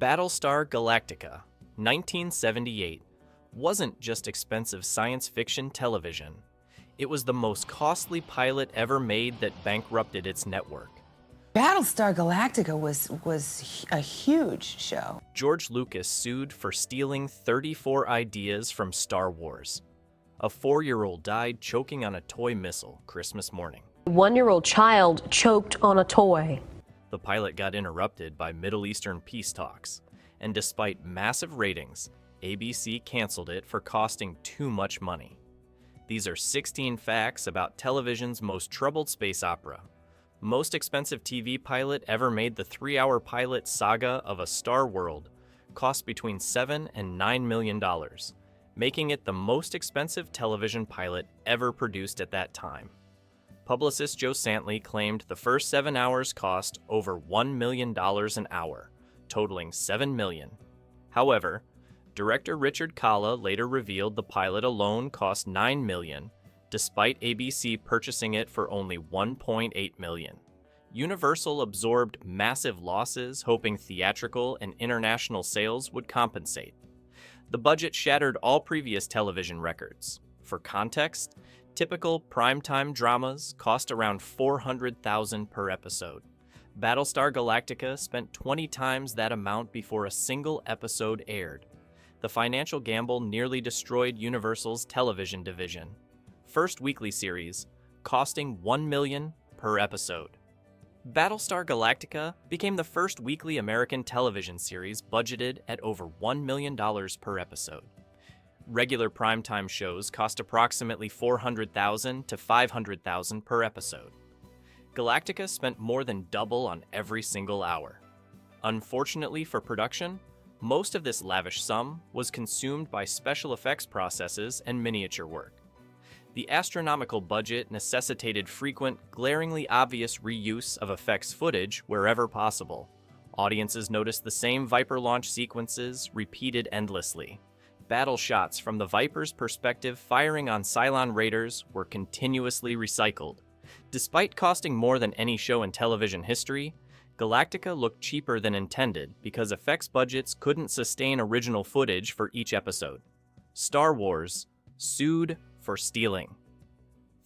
Battlestar Galactica, 1978, wasn't just expensive science fiction television. It was the most costly pilot ever made that bankrupted its network. Battlestar Galactica was a huge show. George Lucas sued for stealing 34 ideas from Star Wars. A 4-year-old died choking on a toy missile Christmas morning. A 1-year-old child choked on a toy. The pilot got interrupted by Middle Eastern peace talks, and despite massive ratings, ABC canceled it for costing too much money. These are 16 facts about television's most troubled space opera. Most expensive TV pilot ever made. The 3-hour pilot saga of A Star World cost between $7 and $9 million, making it the most expensive television pilot ever produced at that time. Publicist Joe Santley claimed the first 7 hours cost over $1 million an hour, totaling $7 million. However, director Richard Kalla later revealed the pilot alone cost $9 million, despite ABC purchasing it for only $1.8 million. Universal absorbed massive losses, hoping theatrical and international sales would compensate. The budget shattered all previous television records. For context, typical primetime dramas cost around $400,000 per episode. Battlestar Galactica spent 20 times that amount before a single episode aired. The financial gamble nearly destroyed Universal's television division. First weekly series, costing $1 million per episode. Battlestar Galactica became the first weekly American television series budgeted at over $1 million per episode. Regular primetime shows cost approximately $400,000 to $500,000 per episode. Galactica spent more than double on every single hour. Unfortunately for production, most of this lavish sum was consumed by special effects processes and miniature work. The astronomical budget necessitated frequent, glaringly obvious reuse of effects footage wherever possible. Audiences noticed the same Viper launch sequences repeated endlessly. Battle shots from the Viper's perspective firing on Cylon raiders were continuously recycled. Despite costing more than any show in television history, Galactica looked cheaper than intended because effects budgets couldn't sustain original footage for each episode. Star Wars sued for stealing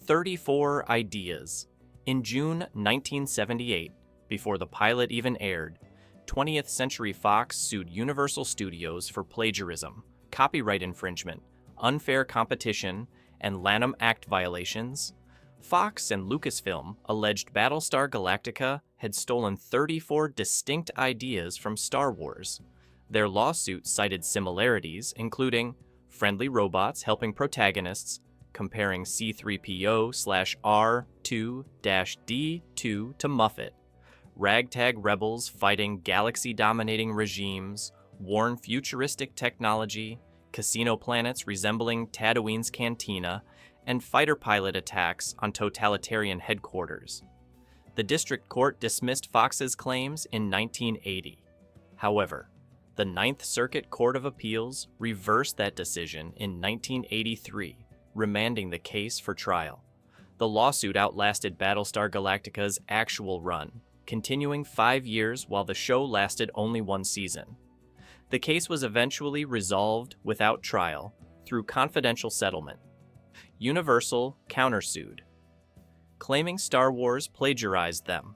34 ideas. In June 1978, before the pilot even aired, 20th Century Fox sued Universal Studios for plagiarism, copyright infringement, unfair competition, and Lanham Act violations. Fox and Lucasfilm alleged Battlestar Galactica had stolen 34 distinct ideas from Star Wars. Their lawsuit cited similarities, including friendly robots helping protagonists, comparing C-3PO/R2-D2 to Muffet, ragtag rebels fighting galaxy-dominating regimes, worn futuristic technology, casino planets resembling Tatooine's cantina, and fighter pilot attacks on totalitarian headquarters. The district court dismissed Fox's claims in 1980. However, the Ninth Circuit Court of Appeals reversed that decision in 1983, remanding the case for trial. The lawsuit outlasted Battlestar Galactica's actual run, continuing 5 years while the show lasted only 1 season. The case was eventually resolved without trial through confidential settlement. Universal countersued, claiming Star Wars plagiarized them.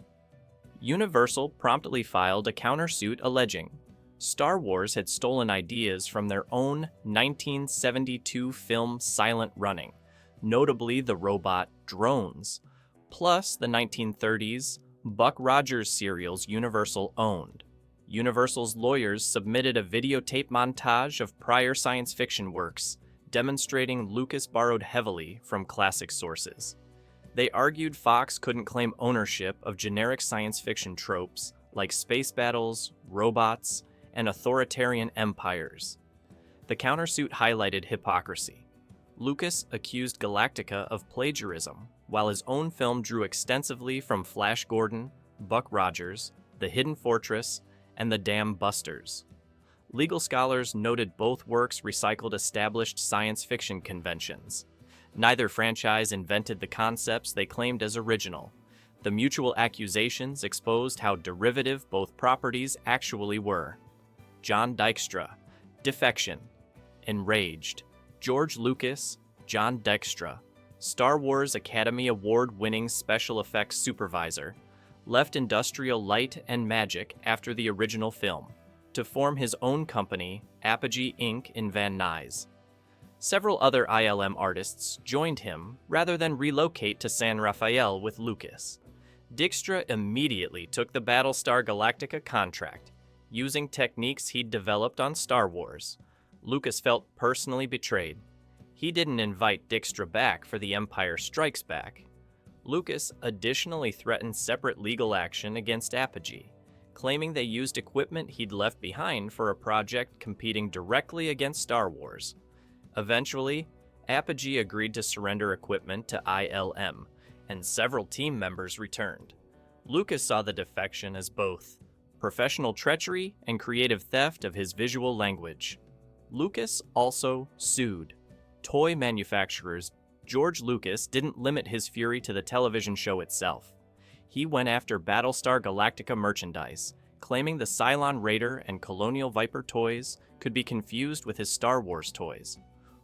Universal promptly filed a countersuit alleging Star Wars had stolen ideas from their own 1972 film Silent Running, notably the robot drones, plus the 1930s Buck Rogers serials Universal owned. Universal's lawyers submitted a videotape montage of prior science fiction works, demonstrating Lucas borrowed heavily from classic sources. They argued Fox couldn't claim ownership of generic science fiction tropes like space battles, robots, and authoritarian empires. The countersuit highlighted hypocrisy. Lucas accused Galactica of plagiarism, while his own film drew extensively from Flash Gordon, Buck Rogers, The Hidden Fortress, and The Dam Busters. Legal scholars noted both works recycled established science fiction conventions. Neither franchise invented the concepts they claimed as original. The mutual accusations exposed how derivative both properties actually were. John Dykstra, Defection, Enraged, George Lucas, John Dykstra, Star Wars Academy Award-winning special effects supervisor, left Industrial Light and Magic after the original film to form his own company, Apogee Inc. in Van Nuys. Several other ILM artists joined him rather than relocate to San Rafael with Lucas. Dykstra immediately took the Battlestar Galactica contract, using techniques he'd developed on Star Wars. Lucas felt personally betrayed. He didn't invite Dykstra back for The Empire Strikes Back. Lucas additionally threatened separate legal action against Apogee, claiming they used equipment he'd left behind for a project competing directly against Star Wars. Eventually, Apogee agreed to surrender equipment to ILM, and several team members returned. Lucas saw the defection as both professional treachery and creative theft of his visual language. Lucas also sued. Toy manufacturers George Lucas didn't limit his fury to the television show itself. He went after Battlestar Galactica merchandise, claiming the Cylon Raider and Colonial Viper toys could be confused with his Star Wars toys.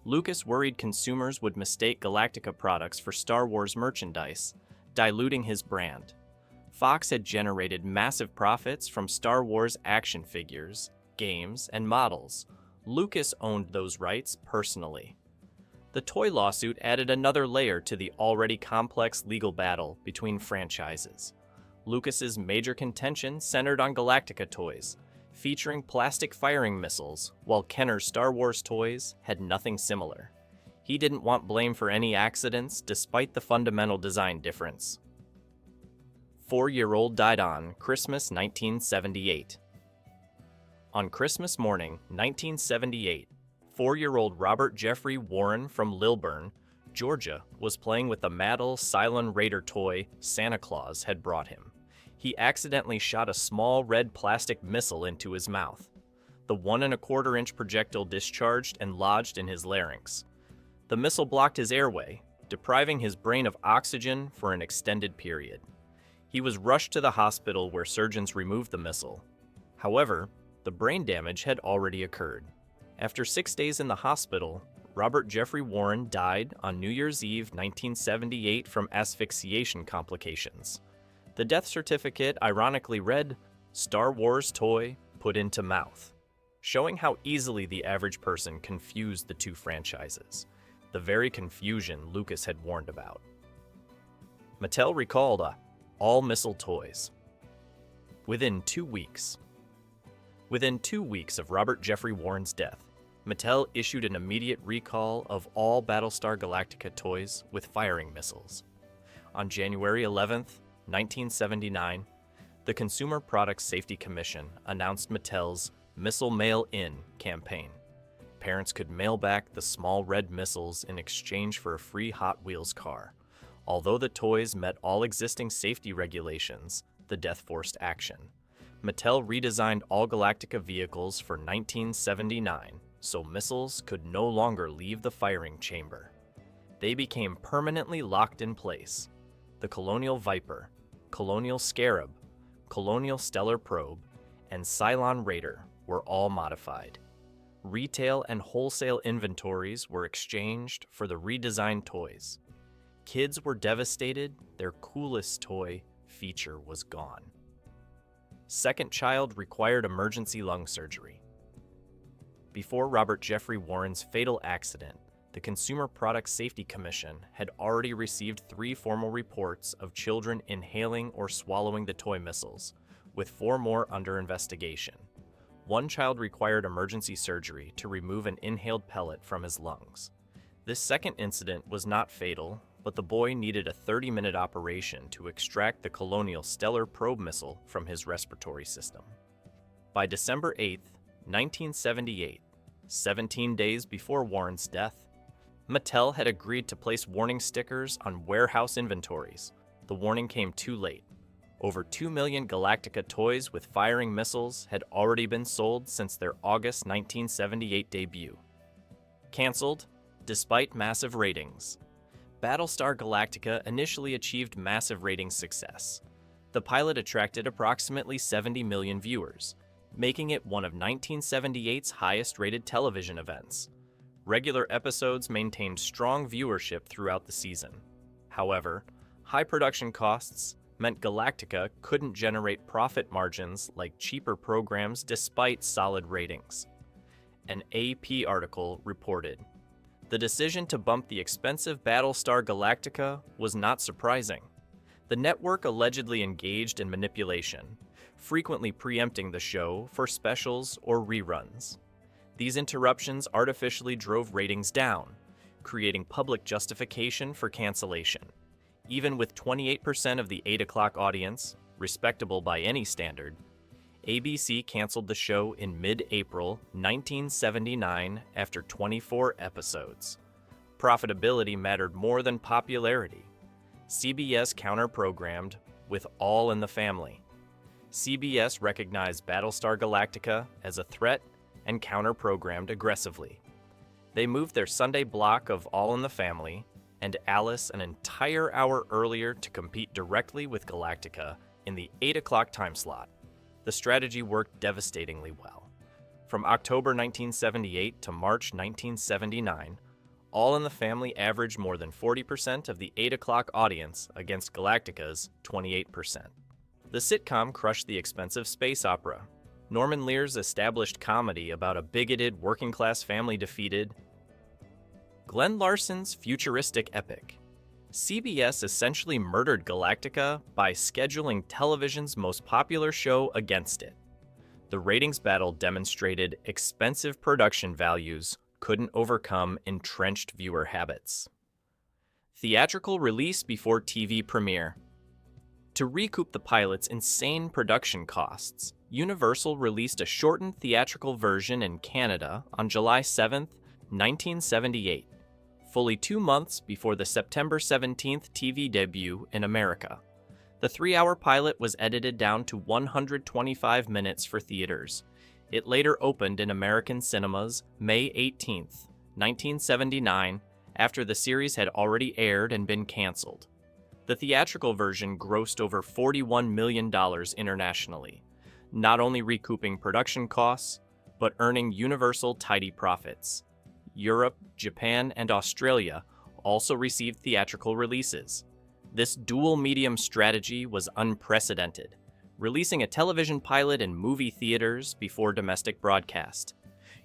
Lucas worried consumers would mistake Galactica products for Star Wars merchandise, diluting his brand. Fox had generated massive profits from Star Wars action figures, games, and models. Lucas owned those rights personally. The toy lawsuit added another layer to the already complex legal battle between franchises. Lucas's major contention centered on Galactica toys, featuring plastic firing missiles, while Kenner's Star Wars toys had nothing similar. He didn't want blame for any accidents despite the fundamental design difference. 4-year-old died on Christmas 1978. On Christmas morning, 1978, 4-year-old Robert Jeffrey Warren from Lilburn, Georgia, was playing with the Mattel Cylon Raider toy Santa Claus had brought him. He accidentally shot a small red plastic missile into his mouth. The 1¼ inch projectile discharged and lodged in his larynx. The missile blocked his airway, depriving his brain of oxygen for an extended period. He was rushed to the hospital where surgeons removed the missile. However, the brain damage had already occurred. After 6 days in the hospital, Robert Jeffrey Warren died on New Year's Eve 1978 from asphyxiation complications. The death certificate ironically read, "Star Wars toy put into mouth," showing how easily the average person confused the two franchises, the very confusion Lucas had warned about. Mattel recalled all missile toys. Within 2 weeks of Robert Jeffrey Warren's death, Mattel issued an immediate recall of all Battlestar Galactica toys with firing missiles. On January 11th, 1979, the Consumer Product Safety Commission announced Mattel's Missile Mail-In campaign. Parents could mail back the small red missiles in exchange for a free Hot Wheels car. Although the toys met all existing safety regulations, the death forced action. Mattel redesigned all Galactica vehicles for 1979, so missiles could no longer leave the firing chamber. They became permanently locked in place. The Colonial Viper, Colonial Scarab, Colonial Stellar Probe, and Cylon Raider were all modified. Retail and wholesale inventories were exchanged for the redesigned toys. Kids were devastated, their coolest toy feature was gone. Second child required emergency lung surgery. Before Robert Jeffrey Warren's fatal accident, the Consumer Product Safety Commission had already received 3 formal reports of children inhaling or swallowing the toy missiles, with 4 more under investigation. 1 child required emergency surgery to remove an inhaled pellet from his lungs. This second incident was not fatal, but the boy needed a 30-minute operation to extract the Colonial Stellar Probe missile from his respiratory system. By December 8, 1978, 17 days before Warren's death, Mattel had agreed to place warning stickers on warehouse inventories. The warning came too late. Over 2 million Galactica toys with firing missiles had already been sold since their August 1978 debut. Canceled, despite massive ratings. Battlestar Galactica initially achieved massive ratings success. The pilot attracted approximately 70 million viewers. making it one of 1978's highest-rated television events. Regular episodes maintained strong viewership throughout the season. However, high production costs meant Galactica couldn't generate profit margins like cheaper programs despite solid ratings. An AP article reported, "The decision to bump the expensive Battlestar Galactica was not surprising. The network allegedly engaged in manipulation, frequently preempting the show for specials or reruns. These interruptions artificially drove ratings down, creating public justification for cancellation. Even with 28% of the 8 o'clock audience, respectable by any standard, ABC canceled the show in mid-April 1979 after 24 episodes. Profitability mattered more than popularity. CBS counter-programmed with All in the Family. CBS recognized Battlestar Galactica as a threat and counter-programmed aggressively. They moved their Sunday block of All in the Family and Alice an entire hour earlier to compete directly with Galactica in the 8 o'clock time slot. The strategy worked devastatingly well. From October 1978 to March 1979, All in the Family averaged more than 40% of the 8 o'clock audience against Galactica's 28%. The sitcom crushed the expensive space opera. Norman Lear's established comedy about a bigoted working-class family defeated Glenn Larson's futuristic epic. CBS essentially murdered Galactica by scheduling television's most popular show against it. The ratings battle demonstrated expensive production values couldn't overcome entrenched viewer habits. Theatrical release before TV premiere. To recoup the pilot's insane production costs, Universal released a shortened theatrical version in Canada on July 7, 1978. Fully 2 months before the September 17th TV debut in America. The 3-hour pilot was edited down to 125 minutes for theaters. It later opened in American cinemas May 18, 1979, after the series had already aired and been canceled. The theatrical version grossed over $41 million internationally, not only recouping production costs, but earning Universal tidy profits. Europe, Japan, and Australia also received theatrical releases. This dual-medium strategy was unprecedented, releasing a television pilot in movie theaters before domestic broadcast.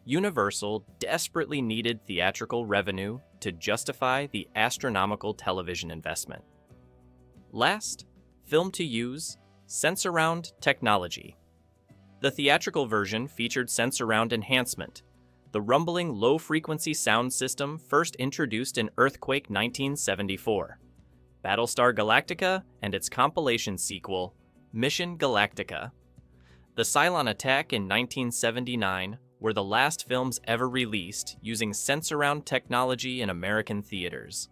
Universal desperately needed theatrical revenue to justify the astronomical television investment. Last, film to use, Sensoround technology. The theatrical version featured Sensoround enhancement, the rumbling low-frequency sound system first introduced in Earthquake 1974, Battlestar Galactica, and its compilation sequel, Mission Galactica. The Cylon attack in 1979 were the last films ever released using Sensoround technology in American theaters.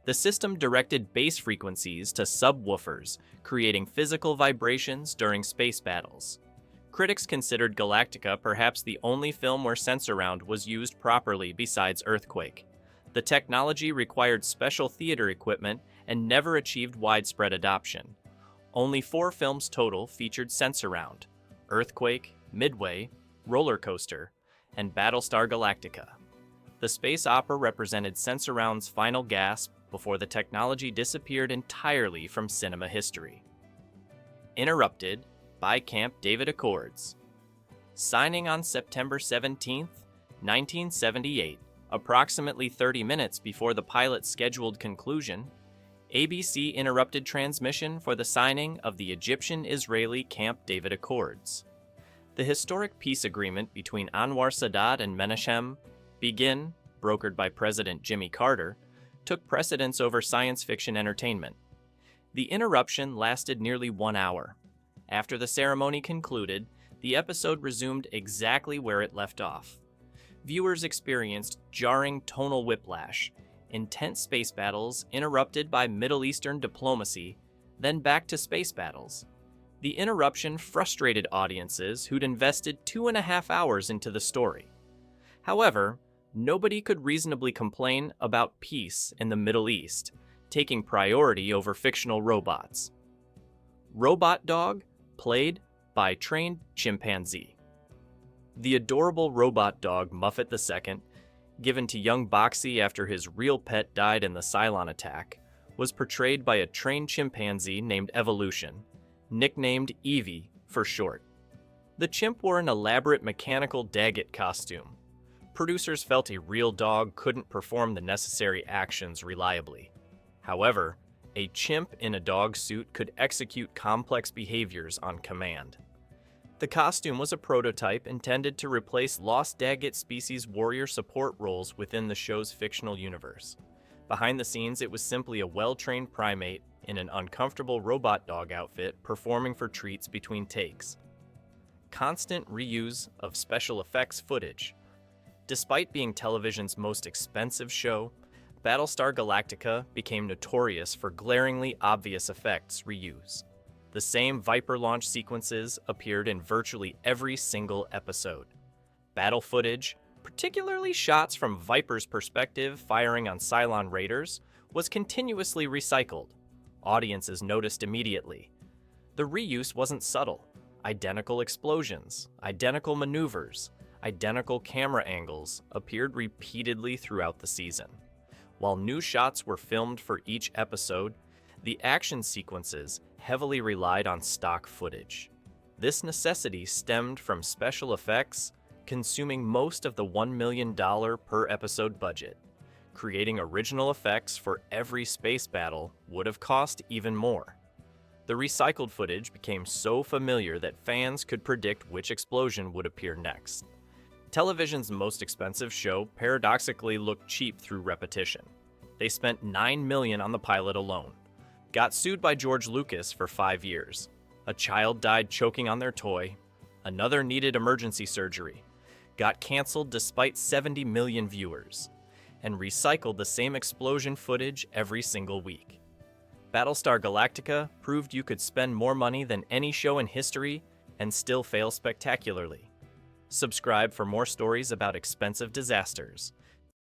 The system directed bass frequencies to subwoofers, creating physical vibrations during space battles. Critics considered Galactica perhaps the only film where Sensoround was used properly besides Earthquake. The technology required special theater equipment and never achieved widespread adoption. Only 4 films total featured Sensoround: Earthquake, Midway, Roller Coaster, and Battlestar Galactica. The space opera represented Sensoround's final gasp before the technology disappeared entirely from cinema history. Interrupted by Camp David Accords. Signing on September 17, 1978, approximately 30 minutes before the pilot's scheduled conclusion, ABC interrupted transmission for the signing of the Egyptian-Israeli Camp David Accords. The historic peace agreement between Anwar Sadat and Menachem Begin, brokered by President Jimmy Carter, took precedence over science fiction entertainment. The interruption lasted nearly 1 hour. After the ceremony concluded, the episode resumed exactly where it left off. Viewers experienced jarring tonal whiplash, intense space battles interrupted by Middle Eastern diplomacy, then back to space battles. The interruption frustrated audiences who'd invested 2.5 hours into the story. However, nobody could reasonably complain about peace in the Middle East, taking priority over fictional robots. Robot Dog, played by trained chimpanzee. The adorable robot dog Muffet II, given to young Boxy after his real pet died in the Cylon attack, was portrayed by a trained chimpanzee named Evolution, nicknamed Evie for short. The chimp wore an elaborate mechanical Daggett costume. Producers felt a real dog couldn't perform the necessary actions reliably. However, a chimp in a dog suit could execute complex behaviors on command. The costume was a prototype intended to replace lost Daggett species warrior support roles within the show's fictional universe. Behind the scenes, it was simply a well-trained primate in an uncomfortable robot dog outfit performing for treats between takes. Constant reuse of special effects footage. Despite being television's most expensive show, Battlestar Galactica became notorious for glaringly obvious effects reuse. The same Viper launch sequences appeared in virtually every single episode. Battle footage, particularly shots from Viper's perspective firing on Cylon raiders, was continuously recycled. Audiences noticed immediately. The reuse wasn't subtle. Identical explosions, identical maneuvers, identical camera angles appeared repeatedly throughout the season. While new shots were filmed for each episode, the action sequences heavily relied on stock footage. This necessity stemmed from special effects consuming most of the $1 million per episode budget. Creating original effects for every space battle would have cost even more. The recycled footage became so familiar that fans could predict which explosion would appear next. Television's most expensive show paradoxically looked cheap through repetition. They spent $9 million on the pilot alone, got sued by George Lucas for 5 years. A child died choking on their toy, another needed emergency surgery, got canceled despite 70 million viewers, and recycled the same explosion footage every single week. Battlestar Galactica proved you could spend more money than any show in history and still fail spectacularly. Subscribe for more stories about expensive disasters